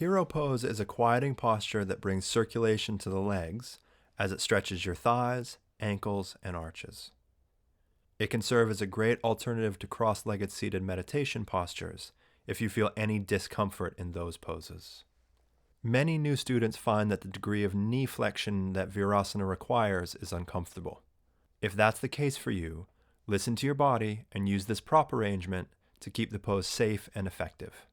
Hero pose is a quieting posture that brings circulation to the legs as it stretches your thighs, ankles, and arches. It can serve as a great alternative to cross-legged seated meditation postures if you feel any discomfort in those poses. Many new students find that the degree of knee flexion that Virasana requires is uncomfortable. If that's the case for you, listen to your body and use this prop arrangement to keep the pose safe and effective.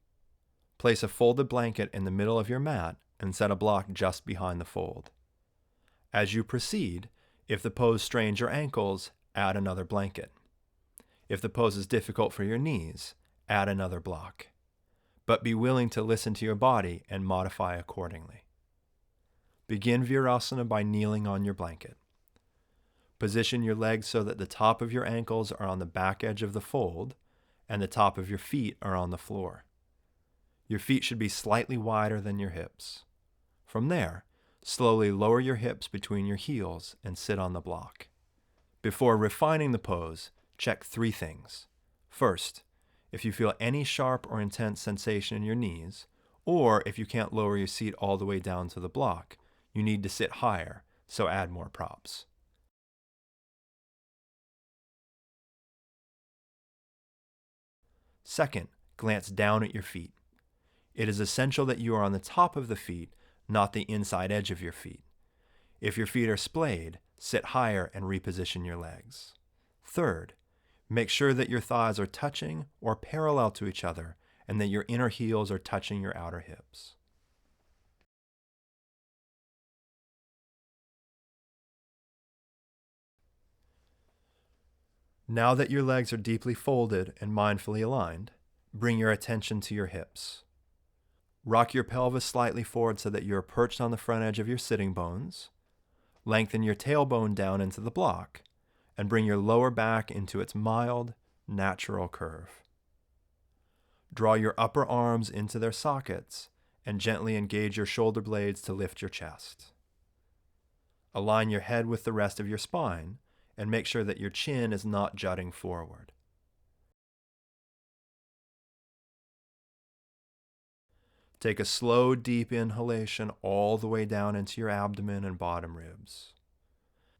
Place a folded blanket in the middle of your mat and set a block just behind the fold. As you proceed, if the pose strains your ankles, add another blanket. If the pose is difficult for your knees, add another block. But be willing to listen to your body and modify accordingly. Begin Virasana by kneeling on your blanket. Position your legs so that the top of your ankles are on the back edge of the fold and the top of your feet are on the floor. Your feet should be slightly wider than your hips. From there, slowly lower your hips between your heels and sit on the block. Before refining the pose, check 3 things. First, if you feel any sharp or intense sensation in your knees, or if you can't lower your seat all the way down to the block, you need to sit higher, so add more props. Second, glance down at your feet. It is essential that you are on the top of the feet, not the inside edge of your feet. If your feet are splayed, sit higher and reposition your legs. Third, make sure that your thighs are touching or parallel to each other and that your inner heels are touching your outer hips. Now that your legs are deeply folded and mindfully aligned, bring your attention to your hips. Rock your pelvis slightly forward so that you are perched on the front edge of your sitting bones. Lengthen your tailbone down into the block and bring your lower back into its mild, natural curve. Draw your upper arms into their sockets and gently engage your shoulder blades to lift your chest. Align your head with the rest of your spine and make sure that your chin is not jutting forward. Take a slow, deep inhalation all the way down into your abdomen and bottom ribs.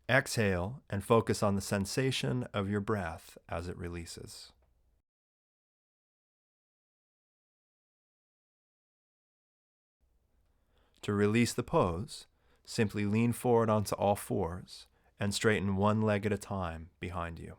Exhale and focus on the sensation of your breath as it releases. To release the pose, simply lean forward onto all fours and straighten one leg at a time behind you.